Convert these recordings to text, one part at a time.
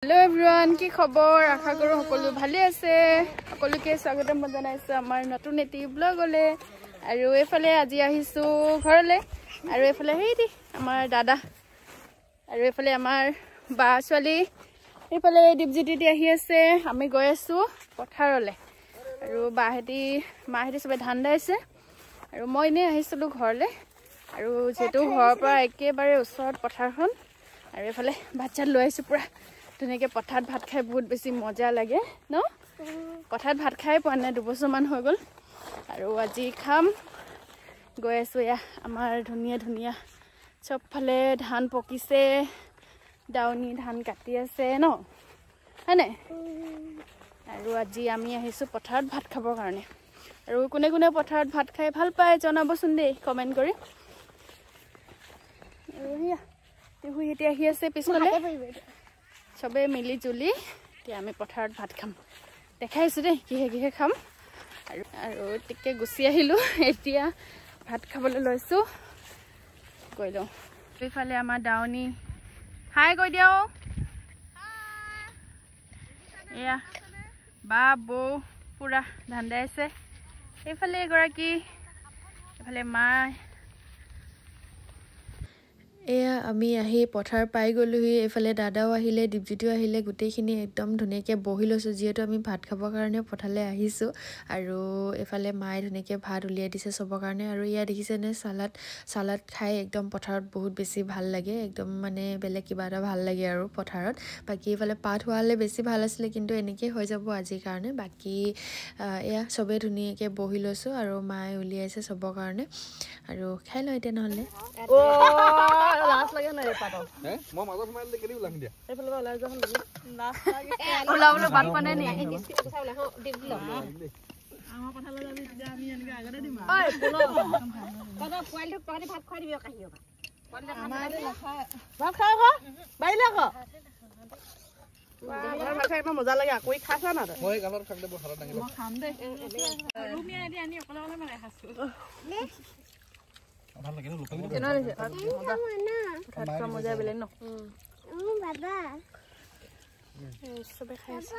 Hello everyone, কি খবৰ? আশা কৰো সকলো ভালে আছে। সকলোকে স্বাগতম জনাইছো আমাৰ নতুন এটি ব্লগলে। আৰু এফালে আজি আহিছো ঘৰলে। আৰু এফালে হেইদি আমাৰ দাদা। আৰু এফালে আমাৰ বা ছোৱালী। এফালে দীপজ্যোতি আহি আছে। আমি গৈ আছো পথাৰলে। আৰু মাহেতি সবে ধান দাইছে। আৰু মই এনে আহিছিলো ঘৰলে। আৰু যেটো ঘৰৰ পৰা একেবাৰে ওচৰত পথাৰখন। আৰু এফালে বাচ্চা লৈ আহিছো পুৰা ধুনীয়াকে পথাৰত ভাত খাই বহুত বেছি মজা লাগে ন পথাৰত ভাত খাই পোৱা নাই 2 বছৰ মান হৈ গল আৰু আজি খাম গৈ আছো ইয়া আমাৰ ধুনীয়া চবফালে ধান পকিছে ডাউনি ধান কাটি আছে ন হয়নে আৰু আজি আমি আহিছো পথাৰত ভাত খাবৰ কাৰণে আৰু কোনে পথাৰত ভাত খাই ভাল পায় জনাবচোন দেই কমেন্ট কৰি আৰু ইয়া তেহু হেতি আহি আছে পিছফালে সবে মিলি জুলি তে আমি পথাৰত ভাত খাম দেখাইছো দে কিহে খাম আৰু টিকে গুছি আহিলো এতিয়া ভাত খাবলৈ লৈছো গৈ লও এইফালে আমাৰ ডাউনি হাই কৈ দিও এয়া বা বৌ পুৰা ধান্দাই আছে এইফালে এগৰাকী এইফালে মা এয়া আমি আহি পথাৰ পাই গলোহি এফালে দাদাও আহিলে দীপজ্যোতিও আহিলে গুটেইখিনি একদম ধুনীয়াকে বহি লৈছো যেহেতু আমি ভাত খাবৰ কাৰণে পথাৰলে আহিছো আৰু এফালে মাই ধুনীয়াকে ভাত উলিয়াই দিছে সবৰ কাৰণে আৰু ইয়া দেখিছে নে সালাড খাই একদম পথাৰত বহুত বেছি ভাল লাগে একদম মানে বেলেগ কিবা এটা ভাল লাগে আৰু পথাৰত বাকি এফালে পাত হোৱালে বেছি ভাল আছিল কিন্তু এনেকে হৈ যাব আজিৰ কাৰণে বাকি এয়া সবে ধুনীয়াকে বহি লৈছো আৰু মাই উলিয়াইছে সবৰ কাৰণে আৰু খাই লয় তেনেহলে লাষ্ট লাগে না পাতো মই মাজত মাৰিলে কেলি উলাম দিয়া এইফালে ওলাই যাম লাষ্ট লাগে ওলাবলৈ বাট পানে নি কথা ওলাই হ দিম আমাৰ পথাৰলৈ যাবি তেতিয়া আমি এনেকে আগতে দিম ঐ পুনো কোৱালি পানি ভাত খুৱাই দিবি কাহিও আমাৰ ভাত খাই বাইলে ক ভাত খাই মজা লাগে আকৌ খাইছা না মই গালত খাক দেব হাৰত ডাঙি মই খাম দে ৰুমিয়া দি আনি অকলে মানে খাইছো ভাল লাগে লোক কেনে আছে ভাত মজা বেলে ন বাবা সবে খাইছে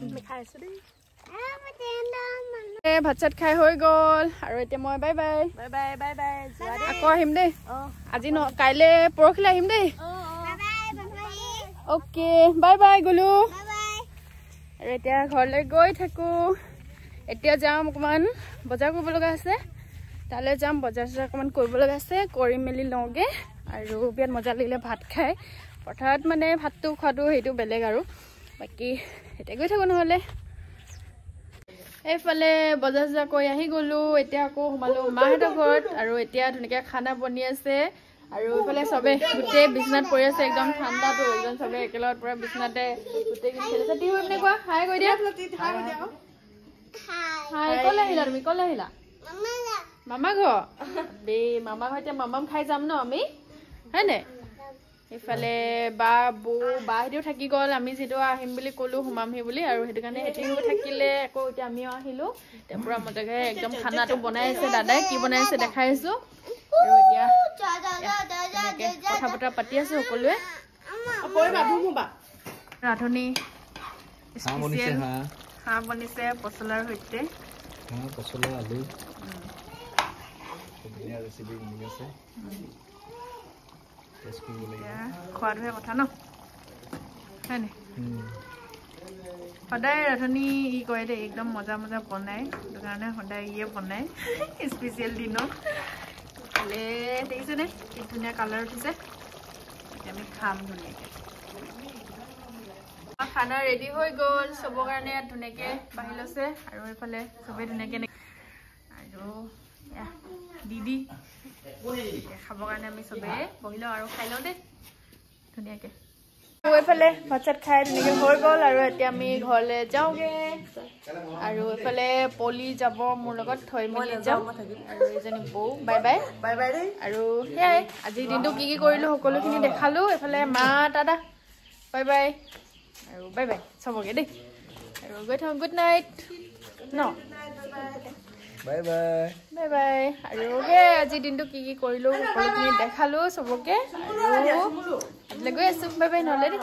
আমি খাইছো দেই ভাত চাত খাই হৈ গল আৰু এতিয়া মই বাই বাই আকৌ আহিম দেই আজি ন কাইলে পৰখিলে আহিম দেই ওকে বাই বাই গলো আৰু এতিয়া ঘৰলৈ গৈ থাকো এতিয়া যাম অকমান বজাৰ কৰিব লগা আছে তালে যাম বজাৰ অকমান কৰিব লগা আছে কৰি মেলি লওঁগে আৰু বিয়াত মজা লাগিলে ভাত খাই পথাৰত মানে ভাতটো খোৱাটো সেইটো বেলেগ আৰু বাকি এতিয়া গৈ থাকো নহলে এইফালে বজাৰ কৰি আহি গলো এতিয়া আকৌ সোমালো মাহঁতৰ ঘৰত আৰু এতিয়া ধুনীয়াকে খানা বনি আছে আৰু এইফালে সবে গোটেই বিছনাত পৰি আছে একদম ঠাণ্ডাটো একদম সবে একেলগত পুৰা বিছনাতে গোটেইখিনি খেলিছে টিহু এনে কোৱা হাই কৈ দিয়া হাই কলে আহিলা মামা ঘৰ বে মামা ঘৰ এতিয়া মামাম খাই যাম ন আমি হয়নে এইফালে বা হেতিও থাকি গ'ল আমি যেটো আহিম বুলি কলো হুমামহি বুলি আৰু হেতু কাৰণে হেতিও থাকিলে আকৌ এতিয়া আমিও আহিলো এতিয়া পুৰা মজাকে একদম খানাটো বনাই আছে দাদাই কি বনাই আছে দেখাইছো আৰু এতিয়া কথা বতৰা পাতি আছে সকলোৱে ৰাধনী স্পেচিয়েল হাঁহ বনিছে পচলাৰ সৈতে পচলা আলু ধুনীয়া ৰেচিপি বনি আছে খোৱাটোহে কথা ন হয়নে সদায় ৰাধনী ই কৰে দেই একদম মজা বনাই সেইটো কাৰণে সদায় ইয়ে বনাই স্পেচিয়েল দিনত খালে দেখিছেনে কি ধুনীয়া কালাৰ উঠিছে এতিয়া আমি খাম ধুনীয়াকে খানা ৰেডি হৈ গ'ল চবৰ কাৰণে ধুনীয়াকে বাঢ়ি লৈছে আৰু এইফালে চবেই ধুনীয়াকে আৰু দিদি খাবৰ কাৰণে আমি চবে বহি লওঁ আৰু খাই লওঁ দেই ধুনীয়াকে এইফালে ভাত চাত খাই ধুনীয়াকে হৈ গ'ল আৰু এতিয়া আমি ঘৰলৈ যাওঁগে আৰু এইফালে পলি যাব মোৰ লগত থৈ মেলি যাম আৰু এজনী বৌ বাই বাই আৰু সেয়াই আজিৰ দিনটো কি কৰিলো সকলোখিনি দেখালো এইফালে মা দাদা বাই বাই আৰু বাই বাই চবকে দেই আৰু গৈ থাকোঁ গুড নাইট ন বাই বাই বাই বাই আৰু আজি দিনটো কি কৰিলো সকলোখিনি দেখালো চবকে আৰু আজিলৈ গৈ আছো বাই বাই নহ'লে দেই